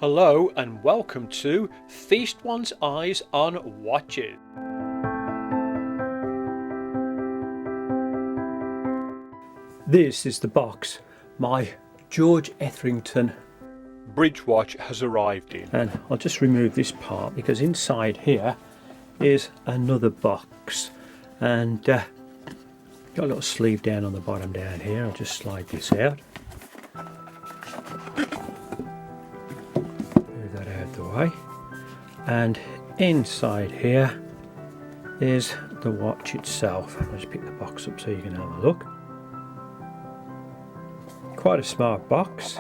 Hello and welcome to Feast One's Eyes on Watches. This is the box my George Etherington bridge watch has arrived in. And I'll just remove this part because inside here is another box. And got a little sleeve down on the bottom down here. I'll just slide this out. Move that out of the way. And inside here is the watch itself. I'll just pick the box up so you can have a look. Quite a smart box.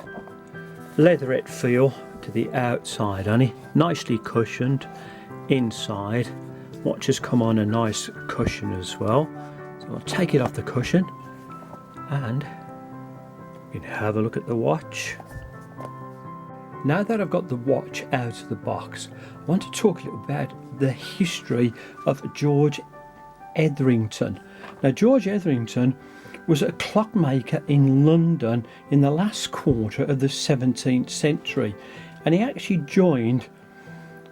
Leatherette feel to the outside on it. Nicely cushioned inside. Watch has come on a nice cushion as well. So I'll take it off the cushion and you can have a look at the watch. Now that I've got the watch out of the box, I want to talk a little about the history of George Etherington. Now George Etherington was a clockmaker in London in the last quarter of the 17th century, and he actually joined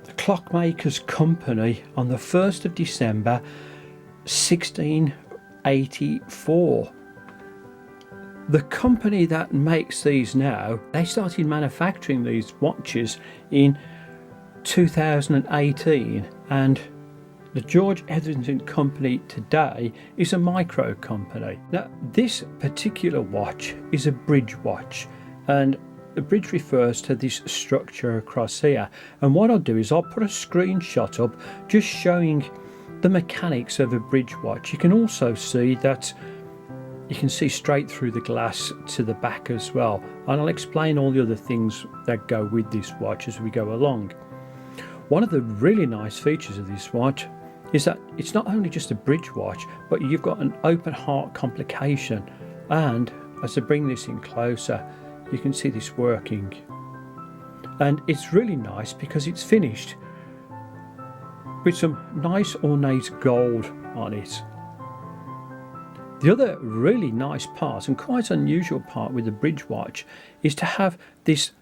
the Clockmakers Company on the 1st of December 1684. The company that makes these now, they started manufacturing these watches in 2018, and the George Etherington Company today is a micro company. Now this particular watch is a bridge watch, and the bridge refers to this structure across here, and what I'll do is I'll put a screenshot up just showing the mechanics of a bridge watch. You can also see that you can see straight through the glass to the back as well, and I'll explain all the other things that go with this watch as we go along. One of the really nice features of this watch is that it's not only just a bridge watch, but you've got an open heart complication, and as I bring this in closer you can see this working, and it's really nice because it's finished with some nice ornate gold on it. The other really nice part and quite unusual part with the bridge watch is to have this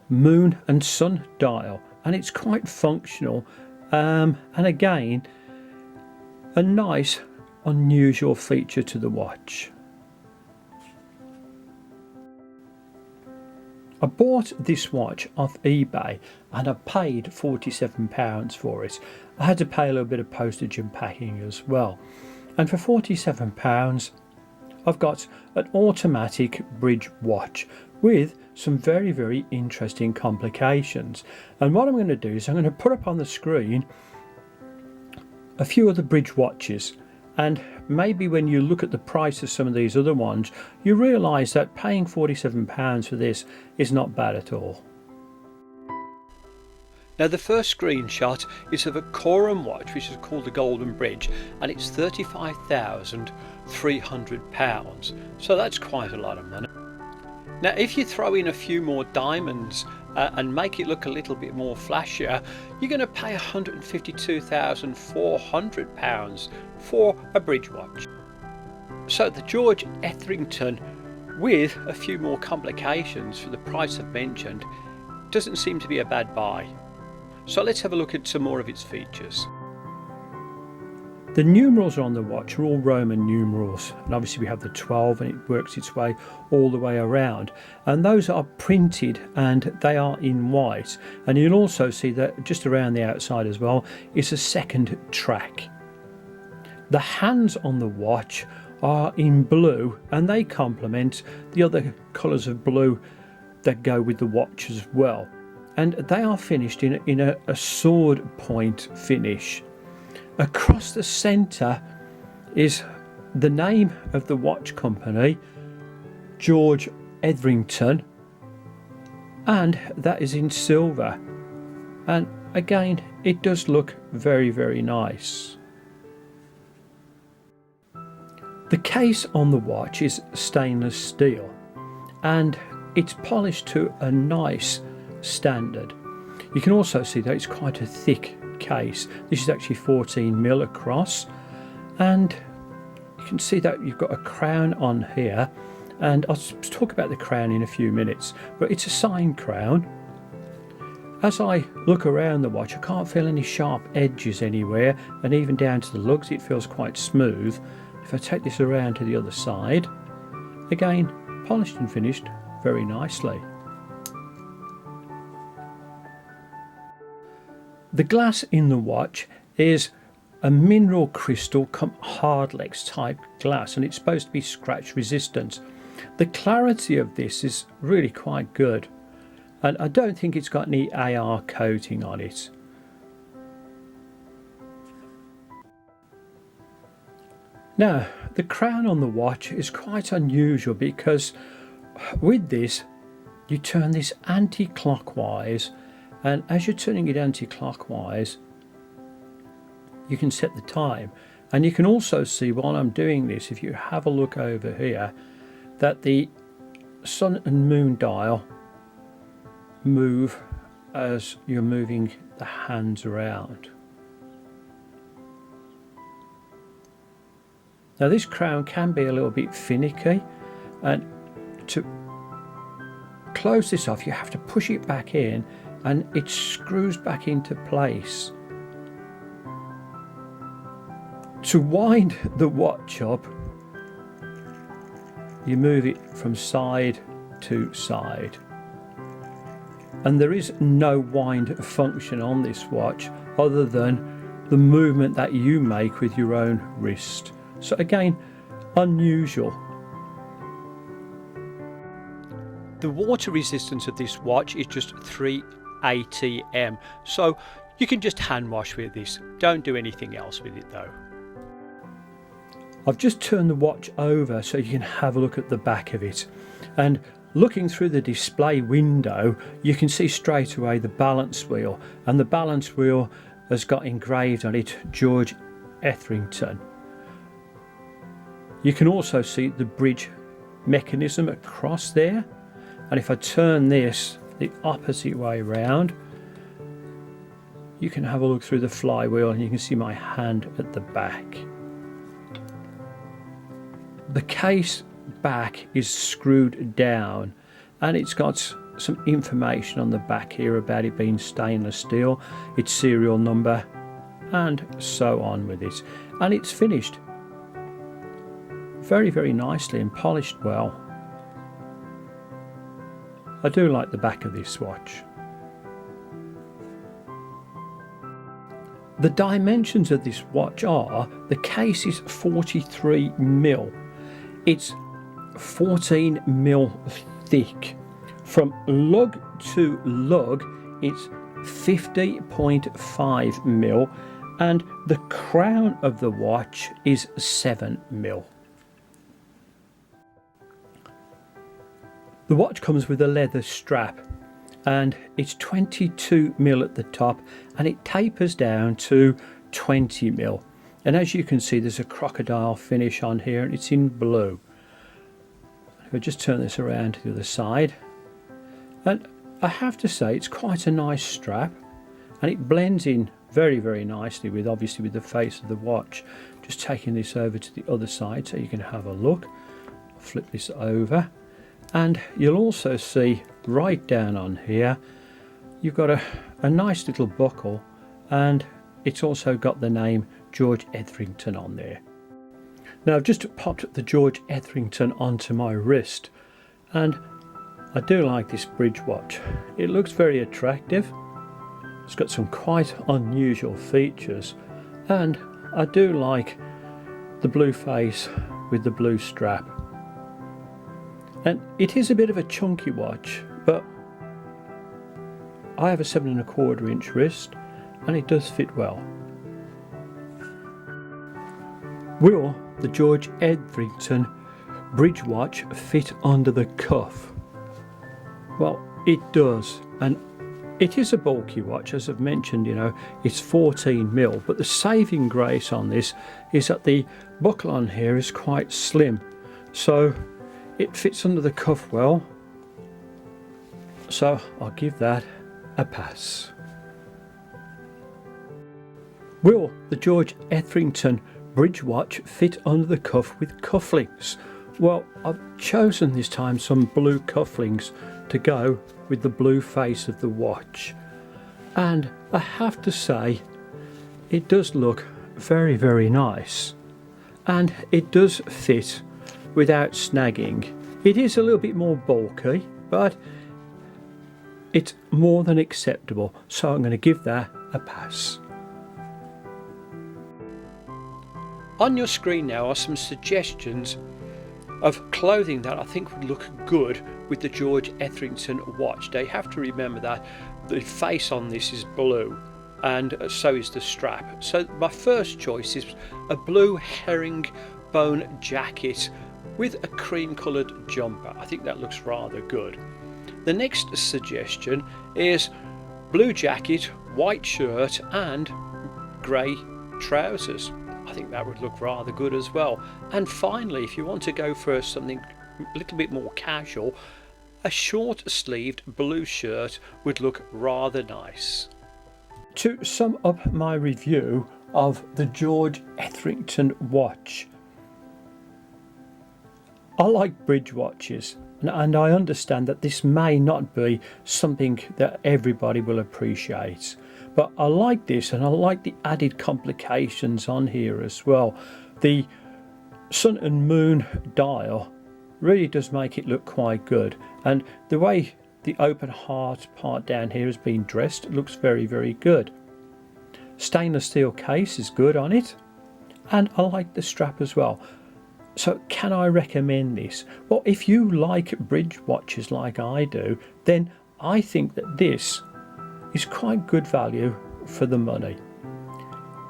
moon and sun dial, and it's quite functional, and again a nice unusual feature to the watch. I bought this watch off eBay and I paid £47 for it. I had to pay a little bit of postage and packing as well. And for £47 I've got an automatic bridge watch with some very interesting complications. And what I'm going to do is I'm going to put up on the screen a few of the bridge watches, and maybe when you look at the price of some of these other ones you realise that paying £47 for this is not bad at all. Now the first screenshot is of a Coram watch which is called the Golden Bridge, and it's £35,300, so that's quite a lot of money. Now if you throw in a few more diamonds and make it look a little bit more flashier, you're going to pay £152,400 for a bridge watch. So the George Etherington, with a few more complications for the price I've mentioned, doesn't seem to be a bad buy. So let's have a look at some more of its features. The numerals on the watch are all Roman numerals, and obviously we have the 12 and it works its way all the way around, and those are printed and they are in white, and you'll also see that just around the outside as well is a second track. The hands on the watch are in blue and they complement the other colours of blue that go with the watch as well, and they are finished in a sword point finish. Across the centre is the name of the watch company, George Etherington, and that is in silver, and again it does look very nice. The case on the watch is stainless steel and it's polished to a nice standard. You can also see that it's quite a thick case. This is actually 14mm across, and you can see that you've got a crown on here, and I'll talk about the crown in a few minutes, but it's a sign crown. as I look around the watch, I can't feel any sharp edges anywhere, and even down to the lugs it feels quite smooth. If I take this around to the other side, again polished and finished very nicely. The glass in the watch is a mineral crystal hardlex type glass, and it's supposed to be scratch resistant. The clarity of this is really quite good, and I don't think it's got any AR coating on it. Now, the crown on the watch is quite unusual because with this you turn this anti-clockwise, and as you're turning it anti-clockwise you can set the time, and you can also see while I'm doing this, if you have a look over here, that the sun and moon dial move as you're moving the hands around. Now this crown can be a little bit finicky, and to close this off you have to push it back in and it screws back into place. To wind the watch up, you move it from side to side, and there is no wind function on this watch other than the movement that you make with your own wrist. So again, unusual. The water resistance of this watch is just 3 ATM, so you can just hand wash with this. Don't do anything else with it though. I've just turned the watch over so you can have a look at the back of it, and looking through the display window you can see straight away the balance wheel, and the balance wheel has got engraved on it George Etherington. You can also see the bridge mechanism across there, and if I turn this the opposite way round you can have a look through the flywheel and you can see my hand at the back. The case back is screwed down, and it's got some information on the back here about it being stainless steel, its serial number and so on with it, and it's finished very, very nicely and polished well. I do like the back of this watch. The dimensions of this watch are, the case is 43mm. It's 14mm thick. From lug to lug it's 50.5mm, and the crown of the watch is 7mm. The watch comes with a leather strap, and it's 22mm at the top, and it tapers down to 20mm. And as you can see there's a crocodile finish on here, and it's in blue. If I just turn this around to the other side, and I have to say it's quite a nice strap, and it blends in very, very nicely with, obviously, with the face of the watch. Just taking this over to the other side so you can have a look. Flip this over, and you'll also see right down on here you've got a nice little buckle, and it's also got the name George Etherington on there. Now I've just popped the George Etherington onto my wrist, and I do like this bridge watch. It looks very attractive. It's got some quite unusual features, and I do like the blue face with the blue strap. And it is a bit of a chunky watch, but I have a 7¼ inch wrist and it does fit well. Will the George Etherington bridge watch fit under the cuff? Well, it does, and it is a bulky watch, as I've mentioned. You know, it's 14mm, but the saving grace on this is that the buckle on here is quite slim, so it fits under the cuff well, so I'll give that a pass. Will the George Etherington bridge watch fit under the cuff with cufflinks? Well, I've chosen this time some blue cufflinks to go with the blue face of the watch. and I have to say it does look very, very nice, and it does fit without snagging. It is a little bit more bulky, but it's more than acceptable, so I'm going to give that a pass. On your screen now are some suggestions of clothing that I think would look good with the George Etherington watch. Now you have to remember that the face on this is blue, and so is the strap. So my first choice is a blue herringbone jacket with a cream coloured jumper. I think that looks rather good. The next suggestion is blue jacket, white shirt and grey trousers. I think that would look rather good as well. And finally, if you want to go for something a little bit more casual, a short sleeved blue shirt would look rather nice. To sum up my review of the George Etherington watch, I like bridge watches, and I understand that this may not be something that everybody will appreciate, but I like this, and I like the added complications on here as well. The sun and moon dial really does make it look quite good, and the way the open heart part down here has been dressed looks very, very good. Stainless steel case is good on it, and I like the strap as well. So can I recommend this? Well, if you like bridge watches like I do, then I think that this is quite good value for the money.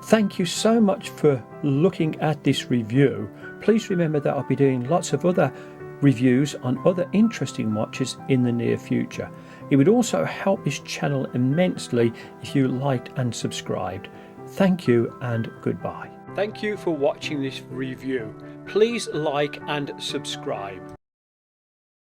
Thank you so much for looking at this review. Please remember that I'll be doing lots of other reviews on other interesting watches in the near future. It would also help this channel immensely if you liked and subscribed. Thank you and goodbye. Thank you for watching this review. Please like and subscribe.